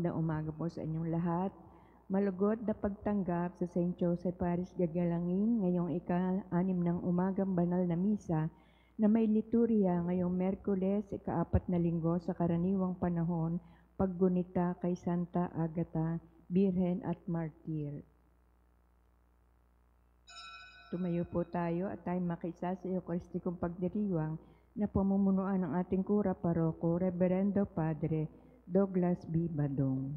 Magandang umaga po sa inyong lahat. Malugod na pagtanggap sa St. Joseph Paris Gagalangin ngayong ika-6 ng umagang banal na misa na may liturya ngayong Merkules, ika-4 na linggo sa karaniwang panahon, paggunita kay Santa Agata, Birhen at Martir. Tumayo po tayo at tayo makiisa sa Eucharistikong pagdiriwang na pamumunuan ng ating kura paroko, Reverendo Padre Douglas B. Badong.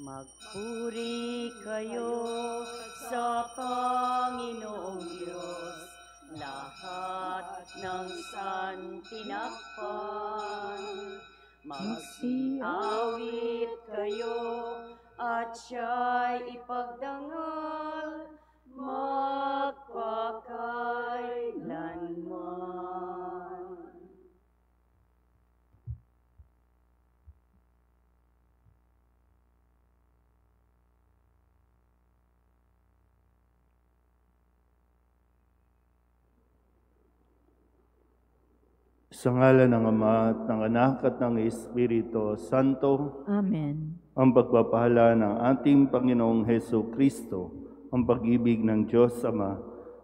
Magpuri kayo sa Panginoong Diyos, lahat ng santinakpan. Magsiawit kayo at siya'y ipagdangal magpakailanman. Sa ngalan ng Ama at ng Anak at ng Espiritu Santo. Amen. Ang pagpapahala ng ating Panginoong Heso Kristo, ang pag-ibig ng Diyos Ama,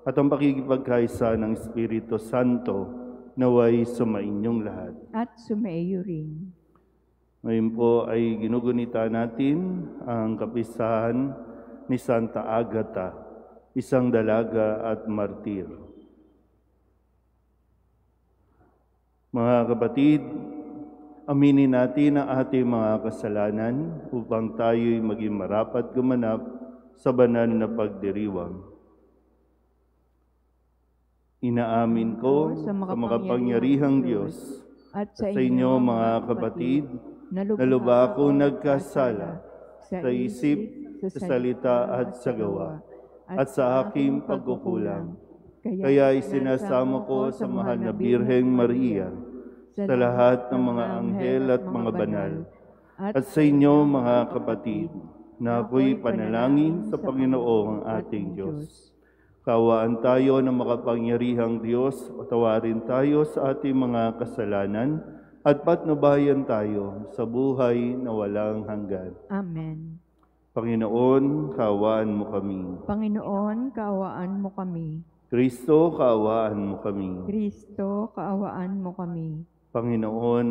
at ang pakikipagkaisa ng Espiritu Santo, naway sumainyong lahat. At sumaiyo rin. Ngayon po ay ginugunita natin ang kapistahan ni Santa Agata, isang dalaga at martir. Mga kapatid, aminin natin ang ating mga kasalanan upang tayo'y maging marapat gumanap sa banal na pagdiriwang. Inaamin ko sa makapangyarihang Diyos at sa inyo mga kapatid na lubha akong nagkasala sa isip, sa salita at sa gawa, at sa aking pagkukulang. Kaya isinasamo ko sa mahal na Birheng Maria, sa lahat ng mga anghel at mga banal, at sa inyo mga kapatid, na ako'y panalangin sa Panginoong ating Diyos. Kaawaan tayo ng makapangyarihang Diyos, patawarin tayo sa ating mga kasalanan, at patnubayan tayo sa buhay na walang hanggan. Amen. Panginoon, kaawaan mo kami. Panginoon, kaawaan mo kami. Kristo, kaawaan mo kami. Kristo, kaawaan mo kami. Panginoon,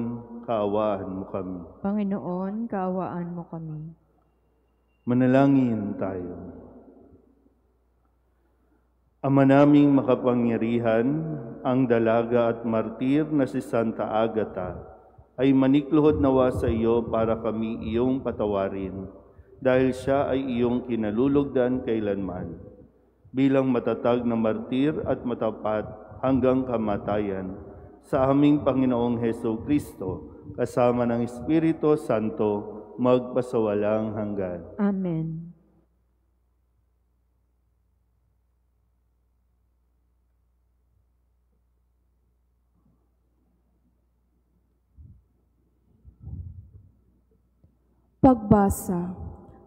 kaawaan mo kami. Panginoon, kaawaan mo kami. Manalangin tayo. Ama naming makapangyarihan, ang dalaga at martir na si Santa Agata ay manikluhod nawa sa iyo para kami iyong patawarin, dahil siya ay iyong kinalulugdan kailanman. Bilang matatag na martir at matapat hanggang kamatayan, sa aming Panginoong Heso Kristo, kasama ng Espiritu Santo, magpasawalang hanggan. Amen. Pagbasa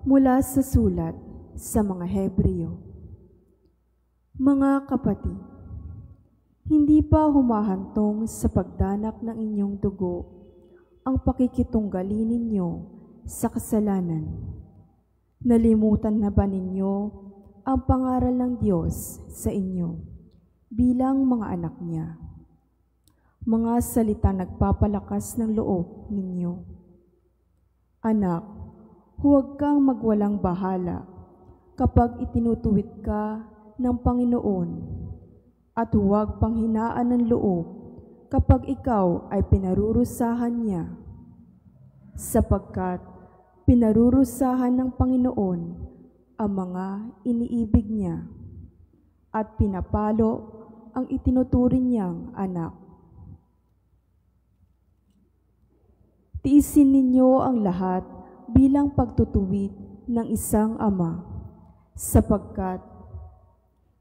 mula sa sulat sa mga Hebreo. Mga kapatid, hindi pa humahantong sa pagdanak ng inyong dugo ang pakikitunggali ninyo sa kasalanan. Nalimutan na ba ninyo ang pangaral ng Diyos sa inyo bilang mga anak niya? Mga salita nagpapalakas ng loob ninyo. Anak, huwag kang magwalang bahala kapag itinutuwid ka ng Panginoon, at huwag panghinaan ng loob kapag ikaw ay pinarurusahan niya, sapagkat pinarurusahan ng Panginoon ang mga iniibig niya at pinapalo ang itinuturing niyang anak. Tiisin ninyo ang lahat bilang pagtutuwid ng isang ama, sapagkat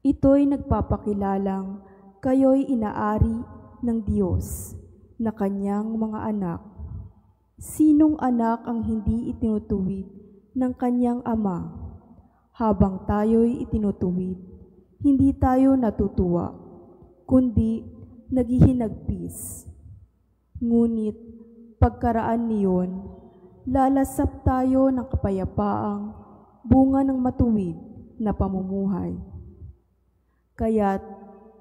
ito'y nagpapakilalang kayo'y inaari ng Diyos na kanyang mga anak. Sinong anak ang hindi itinutuwid ng kanyang ama? Habang tayo'y itinutuwid, hindi tayo natutuwa, kundi naghihinagpis. Ngunit pagkaraan niyon, lalasap tayo ng kapayapaang bunga ng matuwid na pamumuhay. Kaya't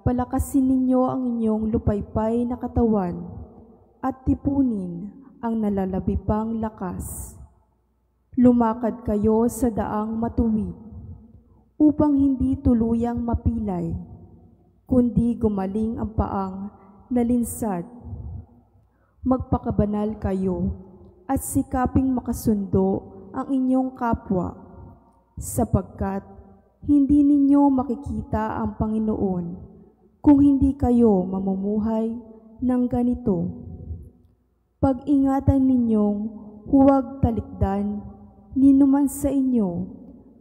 palakasin ninyo ang inyong lupaypay na katawan at tipunin ang nalalabi pang lakas. Lumakad kayo sa daang matuwid upang hindi tuluyang mapilay, kundi gumaling ang paang nalinsad. Magpakabanal kayo at sikaping makasundo ang inyong kapwa, sapagkat hindi ninyo makikita ang Panginoon kung hindi kayo mamumuhay ng ganito. Pag-ingatan ninyong huwag talikdan ninuman sa inyo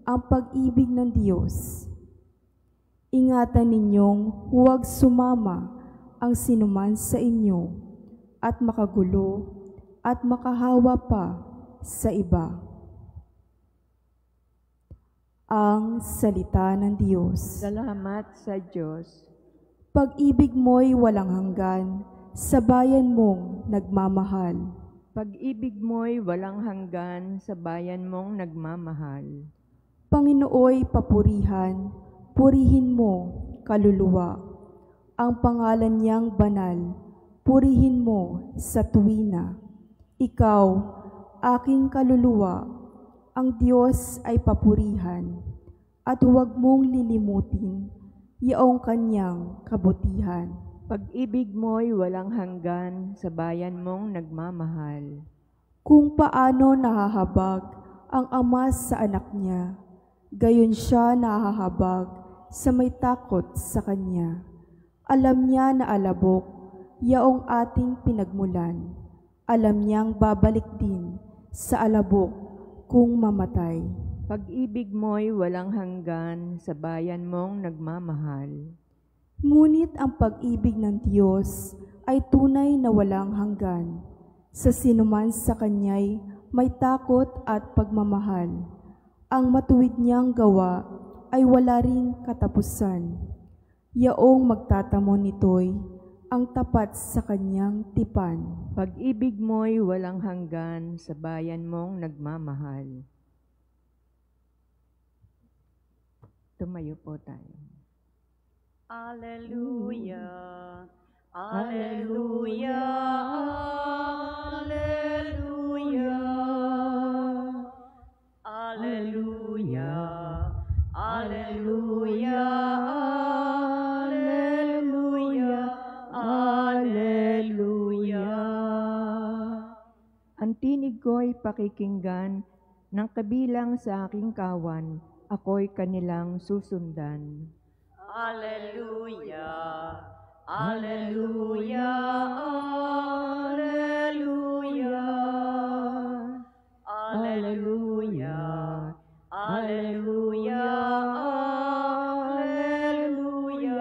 ang pag-ibig ng Diyos. Ingatan ninyong huwag sumama ang sinuman sa inyo at makagulo at makahawa pa sa iba. Ang salita ng Diyos. Salamat sa Diyos. Pag-ibig mo'y walang hanggan sa bayan mong nagmamahal. Pag-ibig mo'y walang hanggan sa bayan mong nagmamahal. Panginooy papurihan, purihin mo, kaluluwa. Ang pangalan niyang banal, purihin mo sa tuwina. Ikaw, aking kaluluwa, ang Diyos ay papurihan, at huwag mong lilimutin yaong kanyang kabutihan. Pag-ibig mo'y walang hanggan sa bayan mong nagmamahal. Kung paano nahahabag ang ama sa anak niya, gayon siya nahahabag sa may takot sa kanya. Alam niya na alabok yaong ating pinagmulan. Alam niyang babalik din sa alabok kung mamatay. Pag-ibig mo'y walang hanggan sa bayan mong nagmamahal. Ngunit ang pag-ibig ng Diyos ay tunay na walang hanggan. Sa sinuman sa Kanya'y may takot at pagmamahal. Ang matuwid niyang gawa ay wala ring katapusan. Yaong magtatamo nito'y ang tapat sa Kanyang tipan. Pag-ibig mo'y walang hanggan sa bayan mong nagmamahal. Tumayo po tayo. Alleluia, Alleluia, Alleluia, Alleluia, Alleluia, Alleluia, Alleluia. Ang tinig ko'y pakikinggan ng kabilang sa aking kawan, ako'y kanilang susundan. Alleluia, Alleluia, Alleluia, Alleluia, Alleluia, Alleluia,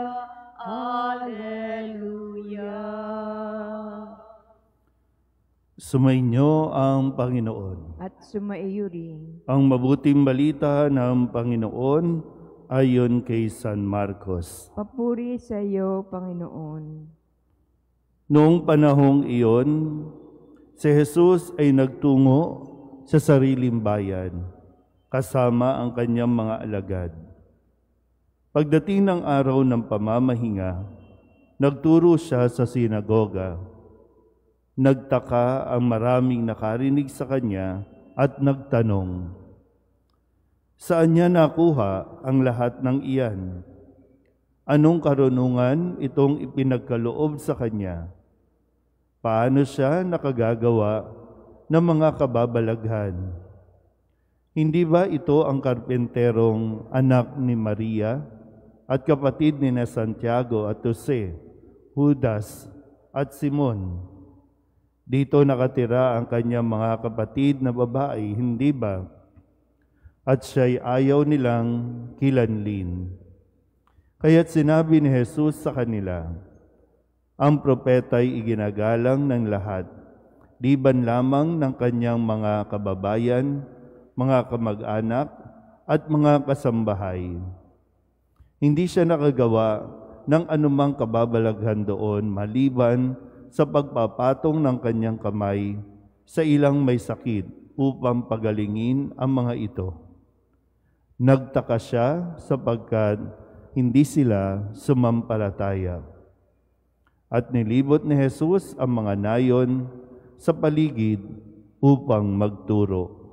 Alleluia. Sumainyo ang Panginoon. At sumaiyo rin. Ang mabuting balita ng Panginoon ayon kay San Marcos. Papuri sa iyo, Panginoon. Noong panahong iyon, si Jesus ay nagtungo sa sariling bayan, kasama ang kanyang mga alagad. Pagdating ng araw ng pamamahinga, nagturo siya sa sinagoga. Nagtaka ang maraming nakarinig sa kanya at nagtanong, saan niya nakuha ang lahat ng iyan? Anong karunungan itong ipinagkaloob sa kanya? Paano siya nakagagawa ng mga kababalaghan? Hindi ba ito ang karpenterong anak ni Maria at kapatid ni Santiago at Jose, Judas at Simon? Dito nakatira ang kanyang mga kapatid na babae, hindi ba? At siya'y ayaw nilang kilanlin. Kaya't sinabi ni Jesus sa kanila, ang propeta'y iginagalang ng lahat, liban lamang ng kanyang mga kababayan, mga kamag-anak, at mga kasambahay. Hindi siya nakagawa ng anumang kababalaghan doon maliban sa pagpapatong ng kanyang kamay sa ilang may sakit upang pagalingin ang mga ito. Nagtaka siya sapagkat hindi sila sumampalataya. At nilibot ni Jesus ang mga nayon sa paligid upang magturo.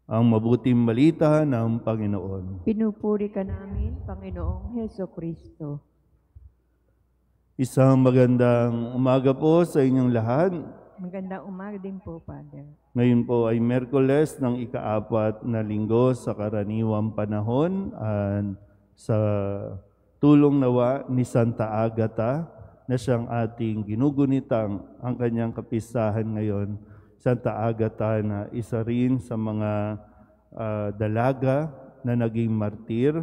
Ang mabuting balita ng Panginoon. Pinupuri ka namin, Panginoong Hesukristo. Isang magandang umaga po sa inyong lahat. Magandang umaga din po, Father. Ngayon po ay Miyerkules ng ika-4 na linggo sa karaniwang panahon at sa tulong nawa ni Santa Agata na siyang ating ginugunitang ang kanyang kapistahan ngayon. Santa Agata na isa rin sa mga dalaga na naging martir,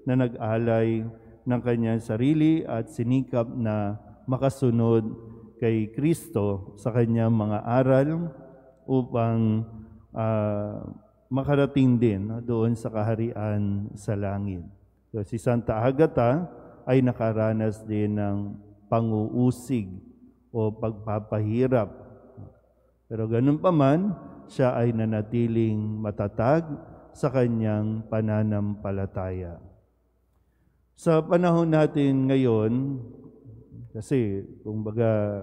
na nag-alay ng kanyang sarili at sinikap na makasunod kay Kristo sa kanyang mga aral upang makarating din doon sa kaharian sa langit. So, si Santa Agata ay nakaranas din ng pang-uusig o pagpapahirap. Pero ganun pa man, siya ay nanatiling matatag sa kanyang pananampalataya. Sa panahon natin ngayon, kasi kumbaga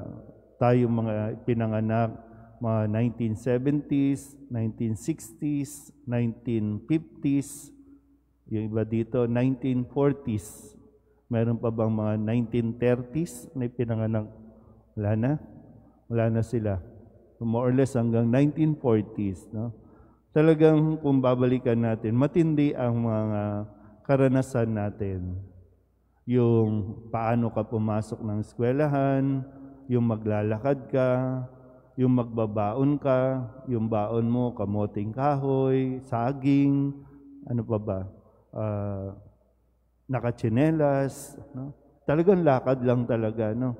tayo mga pinanganak mga 1970s, 1960s, 1950s, yung iba dito 1940s. Meron pa bang mga 1930s na pinanganak? Wala na sila. More or less hanggang 1940s. No? Talagang kung babalikan natin, matindi ang mga karanasan natin. Yung paano ka pumasok ng eskwelahan, yung maglalakad ka, yung magbabaon ka, yung baon mo, kamoting kahoy, saging, ano pa ba, nakatsinelas, no? Talagang lakad lang talaga, no?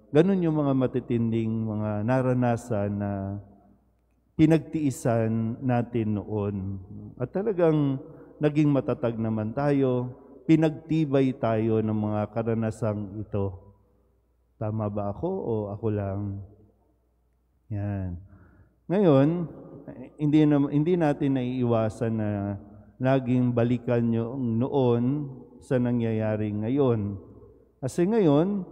Ganun yung mga matitinding mga naranasan na pinagtiisan natin noon. At talagang naging matatag naman tayo, pinagtibay tayo ng mga karanasang ito. Tama ba ako o ako lang? Yan. Ngayon, hindi natin naiiwasan na laging balikan yung noon sa nangyayari ngayon. Kasi ngayon,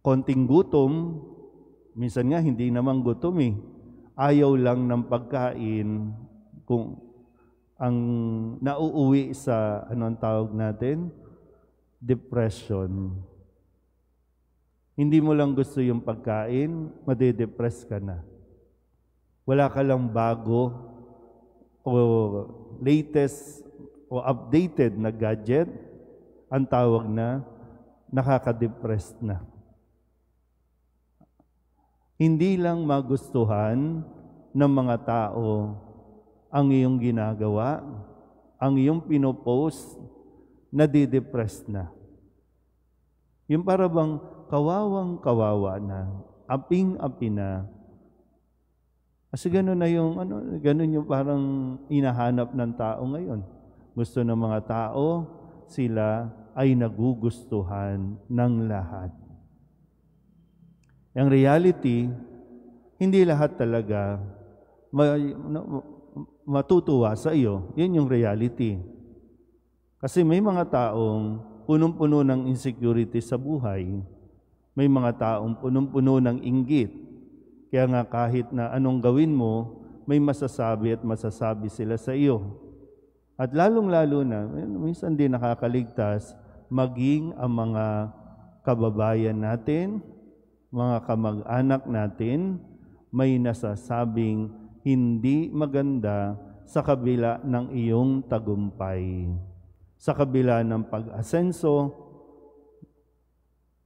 konting gutom, minsan nga hindi naman gutom eh. Ayaw lang ng pagkain kung ang nauuwi sa anong tawag natin? Depression. Hindi mo lang gusto yung pagkain, madedepress ka na. Wala ka lang bago o latest o updated na gadget, ang tawag na nakaka-depress na. Hindi lang magustuhan ng mga tao ang iyong ginagawa, ang iyong pinopost, nadidepress na. Yung para bang kawawang-kawawa na, aping-api na. Kasi gano'n na yung, gano'n yung parang hinahanap ng tao ngayon. Gusto ng mga tao, sila ay nagugustuhan ng lahat. Ang reality, hindi lahat talaga matutuwa sa iyo. Yan yung reality. Kasi may mga taong punong-puno ng insecurity sa buhay. May mga taong punong-puno ng inggit. Kaya nga kahit na anong gawin mo, may masasabi at masasabi sila sa iyo. At lalong-lalo na, minsan din nakakaligtas, maging ang mga kababayan natin, mga kamag-anak natin, may nasasabing hindi maganda sa kabila ng iyong tagumpay. Sa kabila ng pag-asenso,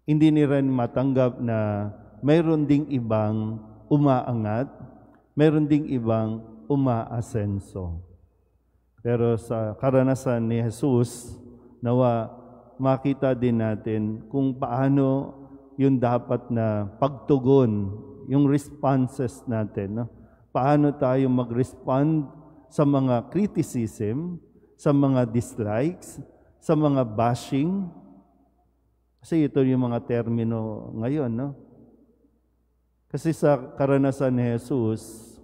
hindi nila matanggap na mayroon ding ibang umaangat, mayroon ding ibang umaasenso. Pero sa karanasan ni Jesus, nawa makita din natin kung paano yung dapat na pagtugon, yung responses natin. No? Paano tayo mag-respond sa mga criticism, sa mga dislikes, sa mga bashing. Kasi ito yung mga termino ngayon, no? Kasi sa karanasan ni Jesus,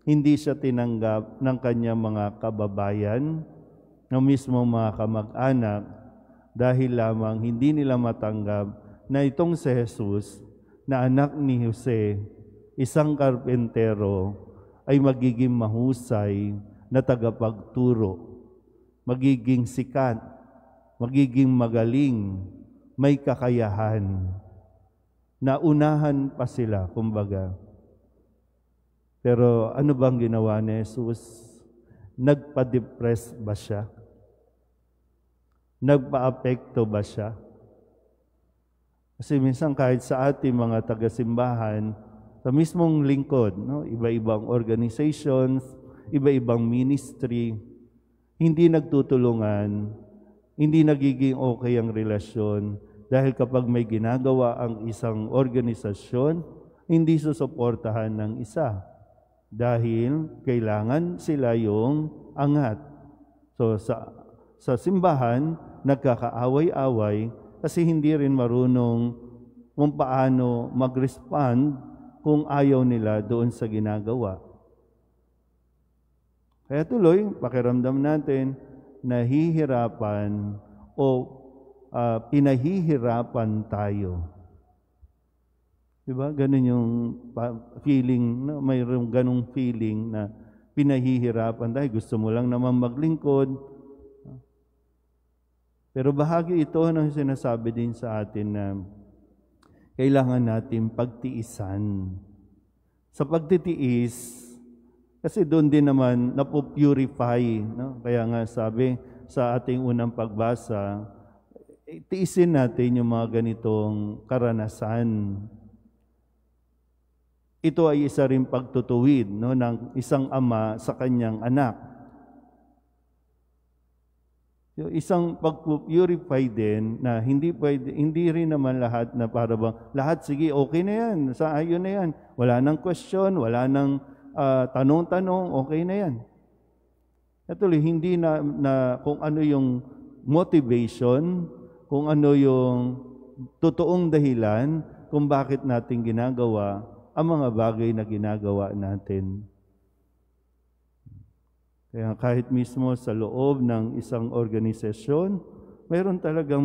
hindi siya tinanggap ng kanyang mga kababayan, ng mismong mga kamag-anak, dahil lamang hindi nila matanggap na itong si Jesus, na anak ni Jose, isang karpentero, ay magiging mahusay na tagapagturo, magiging sikat, magiging magaling, may kakayahan. Naunahan pa sila, kumbaga. Pero ano bang ginawa ni Jesus? Nagpa-depress ba siya? Nagpa-apekto ba siya? Kasi minsan kahit sa ating mga taga-simbahan, sa mismong lingkod, no? Iba-ibang organizations, iba-ibang ministry, hindi nagtutulungan, hindi nagiging okay ang relasyon dahil kapag may ginagawa ang isang organisasyon, hindi susuportahan ng isa dahil kailangan sila yung angat. So sa simbahan, nagkakaaway-away kasi hindi rin marunong kung paano mag-respond kung ayaw nila doon sa ginagawa. Kaya tuloy, pakiramdam natin, nahihirapan o pinahihirapan tayo. Diba? Ganun yung feeling, no? Mayroong ganung feeling na pinahihirapan dahil gusto mo lang naman maglingkod. Pero bahagi ito ng sinasabi din sa atin na kailangan natin pagtiisan. Sa pagtitiis, kasi doon din naman napupurify, no? Kaya nga sabi sa ating unang pagbasa, tiisin natin yung mga ganitong karanasan. Ito ay isa rin pagtutuwid, no, ng isang ama sa kanyang anak. Yung isang pag-purify din na hindi rin naman lahat na para bang lahat sige okay na yan, sa ayon na yan. Wala nang question, wala nang tanong-tanong, okay na yan.Atuloy, hindi na kung ano yung motivation, kung ano yung totoong dahilan kung bakit natin ginagawa ang mga bagay na ginagawa natin. Kaya kahit mismo sa loob ng isang organisasyon, mayroon talagang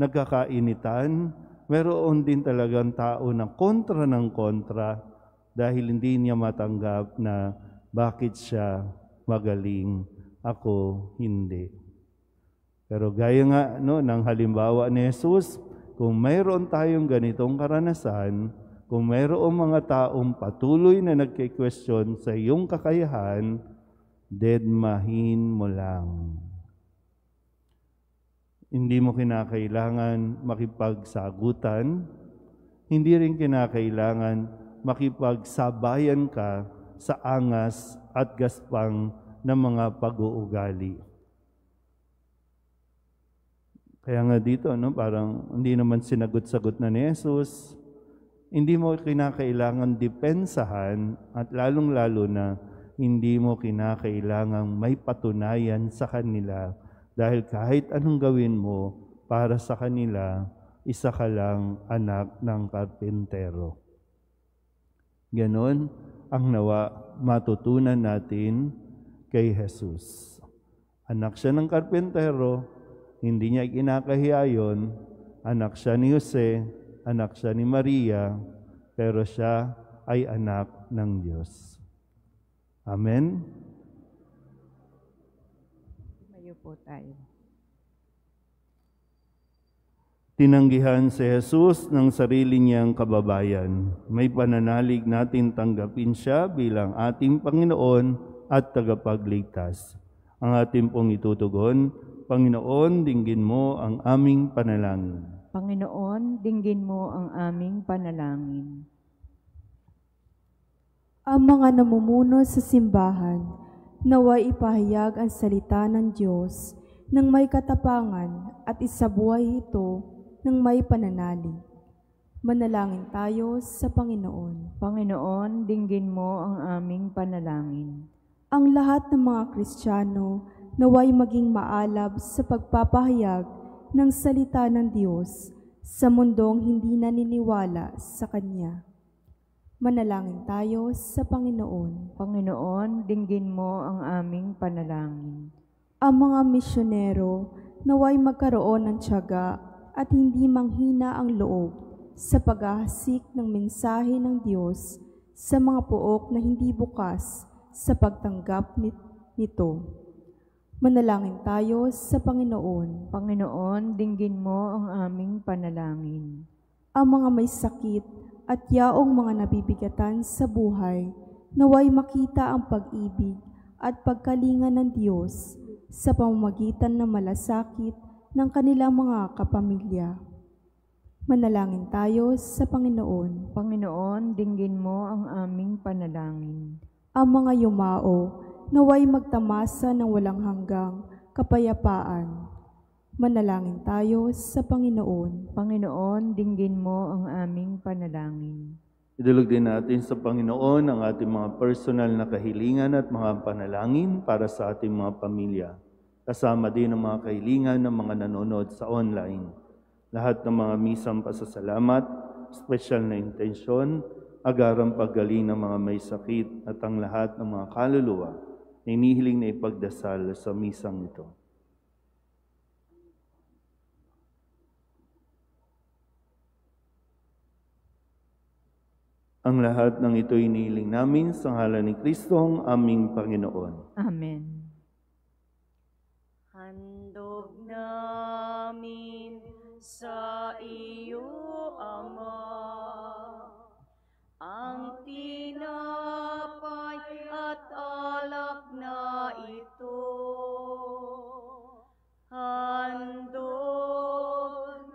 nagkakainitan, mayroon din talagang tao na kontra ng kontra dahil hindi niya matanggap na bakit siya magaling, ako hindi. Pero gaya nga ng halimbawa ni Jesus, kung mayroon tayong ganitong karanasan, kung mayroong mga taong patuloy na nagke-question sa iyong kakayahan, dedmahin mo lang. Hindi mo kinakailangan makipagsagutan, hindi rin kinakailangan makipagsabayan ka sa angas at gaspang ng mga pag-uugali. Kaya nga dito, parang hindi naman sinagot-sagot na ni Jesus. Hindi mo kinakailangan depensahan at lalong-lalo na hindi mo kinakailangang may patunayan sa kanila dahil kahit anong gawin mo para sa kanila, isa ka lang anak ng karpentero. Ganon ang nawa matutunan natin kay Jesus. Anak siya ng karpentero, hindi niya kinakahiya yun. Anak siya ni Jose, anak siya ni Maria, pero siya ay anak ng Diyos. Amen? Tumayo po tayo. Tinanggihan si Jesus ng sarili niyang kababayan. May pananalig natin tanggapin siya bilang ating Panginoon at tagapagligtas. Ang ating pong itutugon, Panginoon, dinggin mo ang aming panalangin. Panginoon, dinggin mo ang aming panalangin. Ang mga namumuno sa simbahan, naway ipahayag ang salita ng Diyos nang may katapangan at isabuhay ito ng may pananalig. Manalangin tayo sa Panginoon. Panginoon, dinggin mo ang aming panalangin. Ang lahat ng mga Kristiyano naway maging maalab sa pagpapahayag ng salita ng Diyos sa mundong hindi naniniwala sa Kanya. Manalangin tayo sa Panginoon. Panginoon, dinggin mo ang aming panalangin. Ang mga misyonero naway magkaroon ng tiyaga at hindi manghina ang loob sa paghahasik ng mensahe ng Diyos sa mga pook na hindi bukas sa pagtanggap nito. Manalangin tayo sa Panginoon. Panginoon, dinggin mo ang aming panalangin. Ang mga may sakit at yaong mga nabibigatan sa buhay, naway makita ang pag-ibig at pagkalinga ng Diyos sa pamamagitan ng malasakit ng kanilang mga kapamilya. Manalangin tayo sa Panginoon. Panginoon, dinggin mo ang aming panalangin. Ang mga yumao, naway magtamasa ng walang hanggang kapayapaan. Manalangin tayo sa Panginoon. Panginoon, dinggin mo ang aming panalangin. Idulog din natin sa Panginoon ang ating mga personal na kahilingan at mga panalangin para sa ating mga pamilya. Kasama din ang mga kahilingan ng mga nanonood sa online. Lahat ng mga misang pasasalamat, espesyal na intensyon, agarang paggaling ng mga may sakit at ang lahat ng mga kaluluwa na inihiling na ipagdasal sa misang ito. Ang lahat ng ito inihiling namin sa ngalan ni Kristong aming Panginoon. Amen. Handog namin sa iyo, Ama, ang tinapay at alak na ito. Handog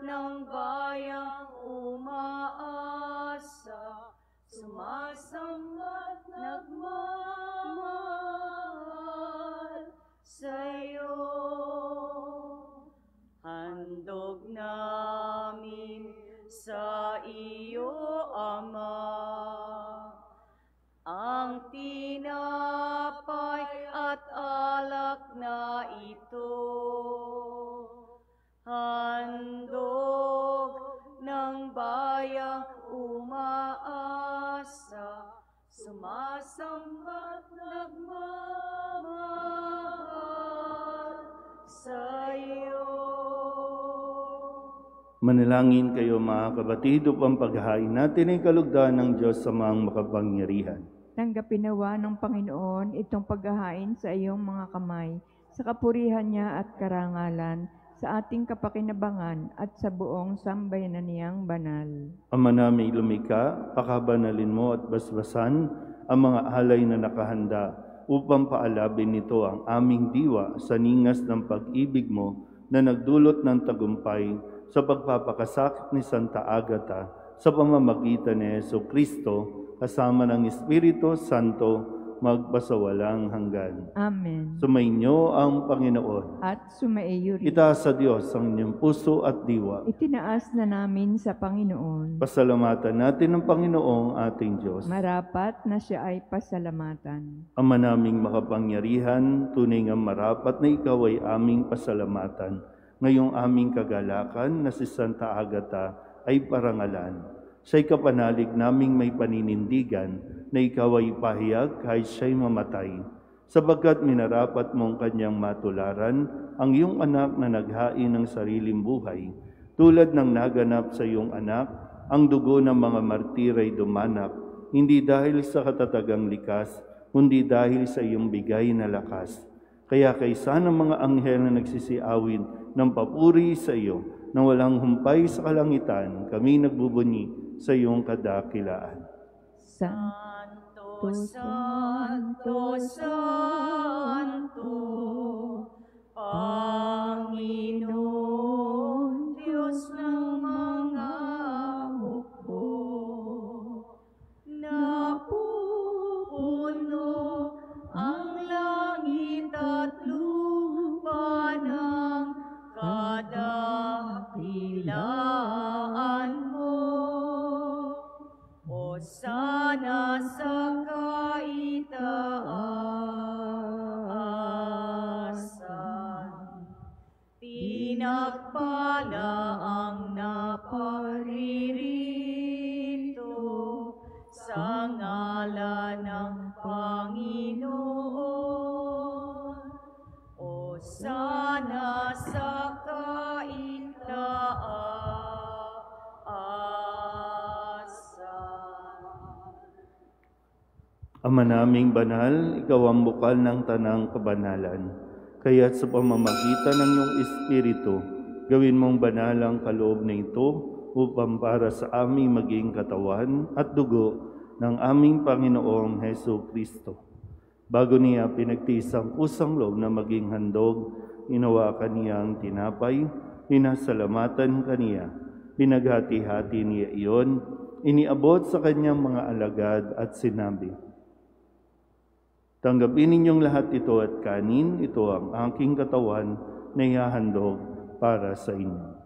ng bayang umaasa, sumasamba't nagmamahal sa'yo. Handog namin sa iyo, Ama, ang tinapay at alak na ito. Handog ng bayang umaasa, sumasamba't nagmamahal sa'yo. Manalangin kayo mga kapatid upang paghahain natin ay kalugdan ng Diyos sa mga makapangyarihan. Tanggapin nawa ng Panginoon itong paghahain sa iyong mga kamay, sa kapurihan niya at karangalan, sa ating kapakinabangan at sa buong sambayanan niyang banal. Ama namin lumikha, pakabanalin mo at basbasan ang mga alay na nakahanda upang paalabin nito ang aming diwa sa ningas ng pag-ibig mo na nagdulot ng tagumpay sa pagpapakasakit ni Santa Agata sa pamamagitan ni Jesucristo kasama ng Espiritu Santo magpasawalang hanggan. Amen. Sumainyo ang Panginoon. At sumaiyo rin. Itaas sa Diyos ang inyong puso at diwa. Itinaas na namin sa Panginoon. Pasalamatan natin ang Panginoong ating Diyos. Marapat na siya ay pasalamatan. Ama naming makapangyarihan, tunay nga marapat na ikaw ay aming pasalamatan. Ngayong aming kagalakan na si Santa Agata ay parangalan. Siya'y kapanalig naming may paninindigan na ikaw ay pahayag kahit siya'y mamatay. Sapagkat minarapat mong kanyang matularan ang iyong anak na naghain ng sariling buhay. Tulad ng naganap sa iyong anak, ang dugo ng mga martir ay dumanak, hindi dahil sa katatagang likas, kundi dahil sa iyong bigay na lakas. Kaya kaysa ng mga anghel na nagsisiawin ng papuri sa iyo, nang walang humpay sa kalangitan, kami nagbubunyi sa iyong kadakilaan. Santo, Santo, Santo, Panginoon, Diyos ng mga hukbo, napupuno ang langit at lupa ng kadakilaan mo. Hosana sa kaitaasan, pinagpala ang napag Ama naming banal, ikaw ang bukal ng tanang kabanalan. Kaya't sa pamamagitan ng iyong Espiritu, gawin mong banal ang kaloob na ito upang para sa aming maging katawan at dugo ng aming Panginoong Hesu Kristo. Bago niya pinagtiis ang kusang loob na maging handog, hinawakan niya ang tinapay, pinasalamatan kaniya, pinaghati-hati niya iyon, iniabot sa kanyang mga alagad at sinabi, "Tanggapin ninyong lahat ito at kanin, ito ang aking katawan na ihahandog para sa inyo."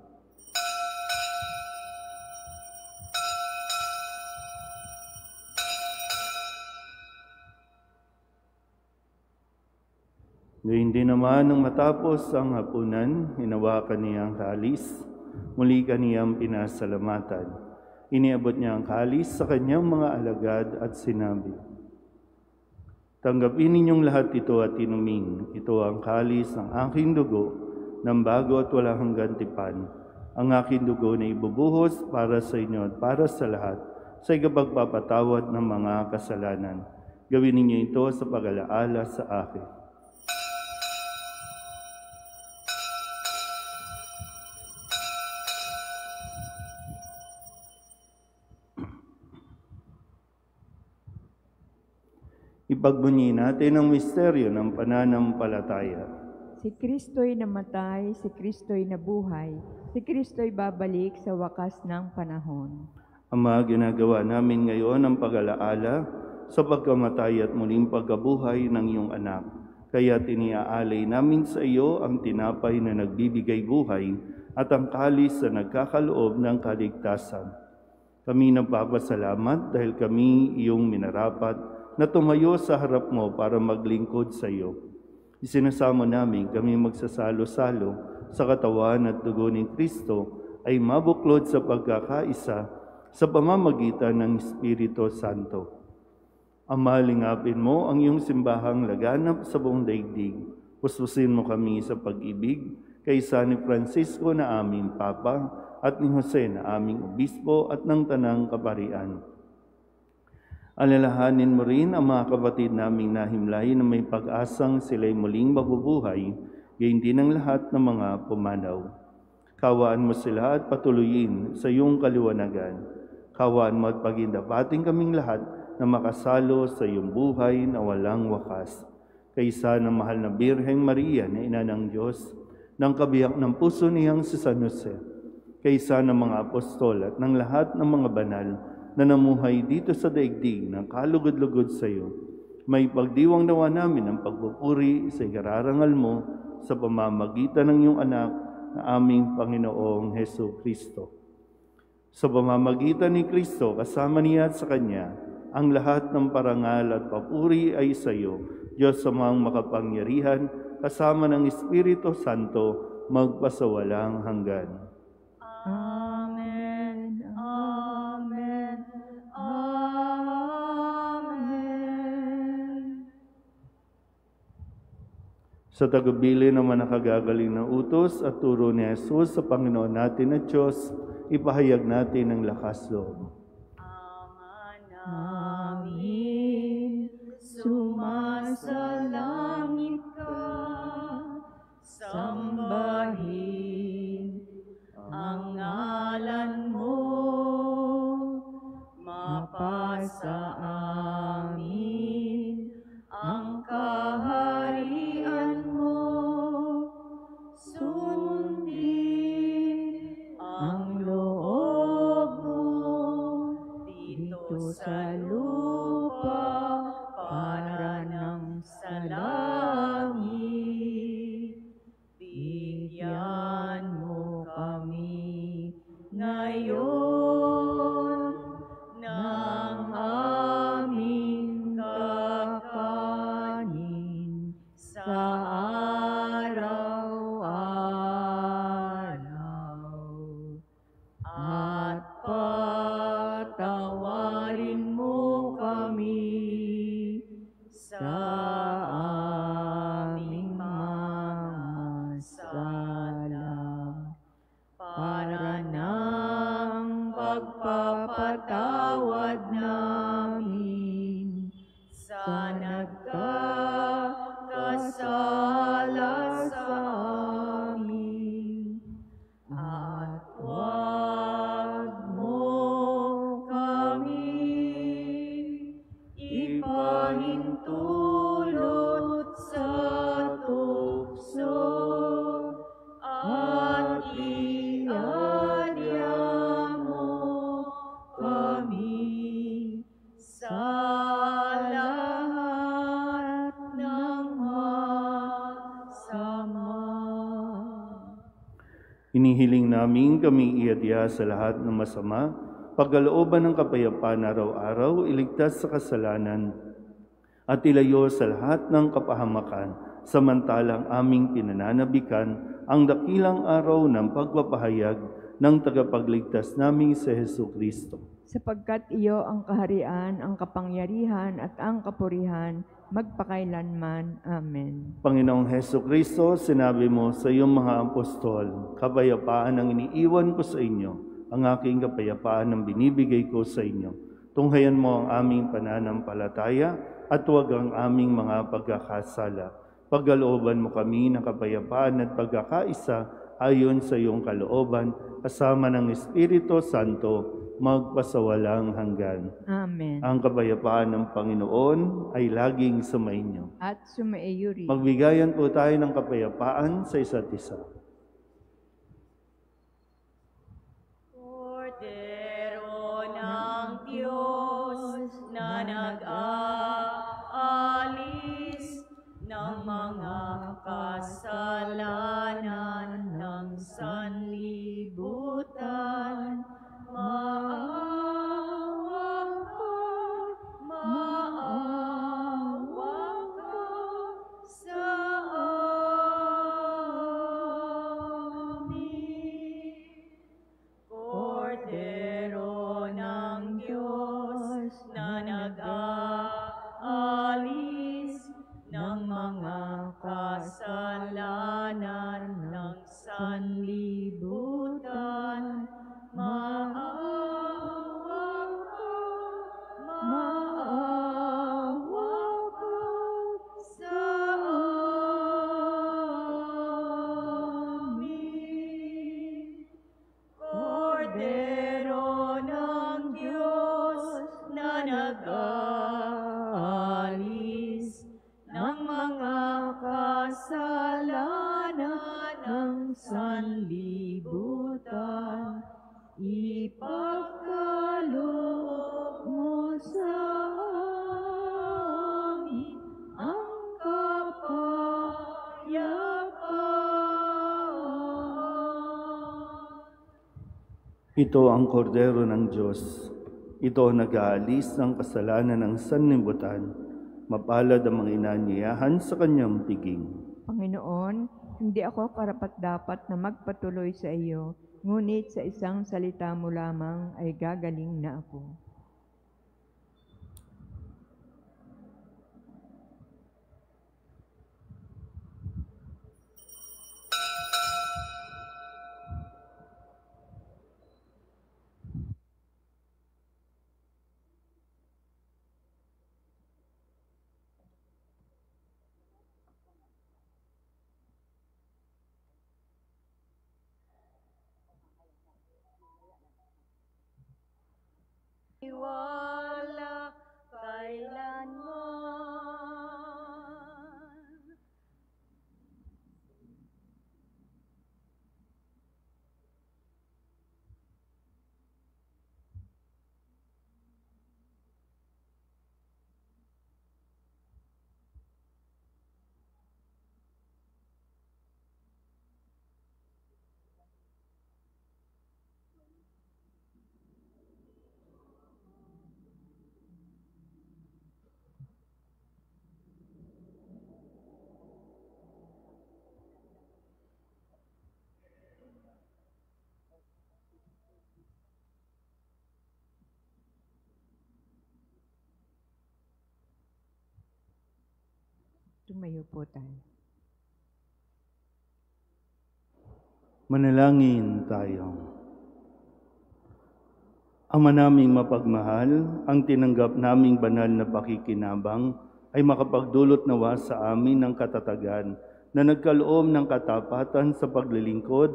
Gayun din naman nang matapos ang hapunan, hinawakan niya ang kalis, muli kaniyang pinasalamatan. Iniabot niya ang kalis sa kanyang mga alagad at sinabi, "Tanggapin ninyong lahat ito at inumin. Ito ang kalis ng aking dugo, ng bago at walang hanggang tipan. Ang aking dugo na ibubuhos para sa inyo at para sa lahat, sa ikapagpapatawad ng mga kasalanan. Gawin ninyo ito sa pag-alaala sa akin." Ipagbunyi natin ang misteryo ng pananampalataya. Si Kristo'y namatay, si Kristo'y nabuhay, si Kristo'y babalik sa wakas ng panahon. Ama, ginagawa namin ngayon ang pag-alaala sa pagkamatay at muling pagkabuhay ng iyong anak. Kaya tiniaalay namin sa iyo ang tinapay na nagbibigay buhay at ang kalis na nagkakaloob ng kaligtasan. Kami nagpapasalamat dahil kami iyong minarapat na tumayo sa harap mo para maglingkod sa iyo. Isinasamo namin kami magsasalo-salo sa katawan at dugo ni Kristo ay mabuklod sa pagkakaisa sa pamamagitan ng Espiritu Santo. Ama, lingapin mo ang iyong simbahang laganap sa buong daigdig. Puspusin mo kami sa pag-ibig kay San Francisco na aming Papa at ni Jose na aming Obispo at ng Tanang Kaparian. Alalahanin mo rin ang mga kapatid naming nahimlay na may pag-asang sila'y muling mabubuhay, gayon din ang lahat ng mga pumanaw. Kawaan mo sila at patuloyin sa iyong kaliwanagan. Kawaan mo at pagindapating kaming lahat na makasalo sa iyong buhay na walang wakas. Kaysa ng mahal na Birheng Maria na ina ng Diyos, ng kabiyak ng puso niyang si San Jose, kaysa ng mga apostol at ng lahat ng mga banal na namuhay dito sa daigdig ng kalugod-lugod sa iyo, may pagdiwang nawa namin ang pagpupuri sa ikararangal mo sa pamamagitan ng iyong anak na aming Panginoong Hesu Kristo. Sa pamamagitan ni Kristo, kasama niya at sa Kanya, ang lahat ng parangal at papuri ay sa iyo, Diyos amang makapangyarihan, kasama ng Espiritu Santo, magpasawalang hanggan. Amen. Amen. Amen. Sa tagubilin naman nakagagaling ng utos at turo ni Jesus sa Panginoon natin at Diyos, ipahayag natin ang lakas loob. Ama namin, sumasalangit ka, sambahin ang ngalan mo, mapasa amin ang kaharian mo, sundin ang loob mo sa nagkakasala sa amin, at huwag mo kami ipahintulot sa tukso, at iadya mo kami sa lahat ng masama. Inihiling namin kami iadya sa lahat ng masama, pagkalooban ng kapayapaan araw-araw, iligtas sa kasalanan, at ilayo sa lahat ng kapahamakan, samantalang aming pinananabikan ang dakilang araw ng pagpapahayag ng tagapagligtas naming si Jesucristo. Sapagkat iyo ang kaharian, ang kapangyarihan at ang kapurihan, magpakailanman. Amen. Panginoong Jesucristo, sinabi mo sa iyong mga apostol, kapayapaan ang iniiwan ko sa inyo, ang aking kapayapaan ang binibigay ko sa inyo. Tunghayan mo ang aming pananampalataya at huwag ang aming mga pagkakasala. Pagkalooban mo kami ng kapayapaan at pagkakaisa ayon sa iyong kalooban, kasama ng Espiritu Santo, magpasawalang hanggan. Amen. Ang kapayapaan ng Panginoon ay laging sumainyo. At sumaiyo rin. Magbigayan po tayo ng kapayapaan sa isa't isa. Kordero ng Diyos na nag-aalis ng mga kasalanan ng sanlibutan, maawa ka sa amin. Kordero ng Diyos na nag-aalis ng mga kasalanan ng sanlibutan, maawa ka sa amin. Kordero ng Diyos na nag-aalis ng mga kasalanan ng sanlibutan, ipagkaloob mo sa amin ang kapayapaan. Ito ang kordero ng Diyos. Ito ang nag-aalis ng kasalanan ng sanlibutan. Mapalad ang mga inanyayahan sa kanyang piging. Panginoon, hindi ako karapat-dapat na magpatuloy sa iyo, ngunit sa isang salita mo lamang ay gagaling na ako. Iwala kailanman. Tumayo po tayo. Manalangin tayo. Ama naming mapagmahal, ang tinanggap naming banal na pakikinabang ay makapagdulot nawa sa amin ng katatagan na nagkaloob ng katapatan sa paglilingkod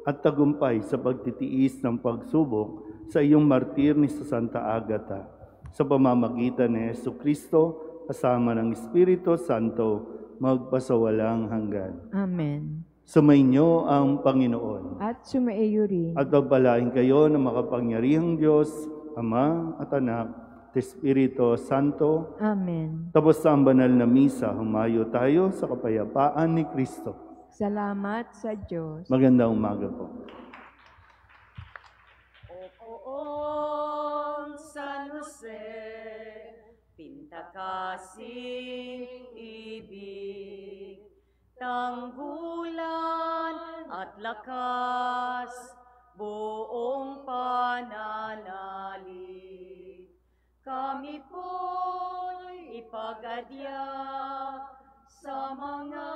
at tagumpay sa pagtitiis ng pagsubok sa iyong martir ni sa Santa Agata. Sa pamamagitan ni Jesucristo, kasama ng Espiritu Santo, magpasawalang hanggan. Amen. Sumainyo ang Panginoon. At sumaiyo rin. At pagpalain kayo ng makapangyarihang Diyos, Ama at Anak, at Espiritu Santo. Amen. Tapos sa ang banal na misa, humayo tayo sa kapayapaan ni Kristo. Salamat sa Diyos. Magandang umaga po. Oong San Jose, pintakasing ibig, tanggulan at lakas, buong pananalig. Kami po'y ipagadya sa mga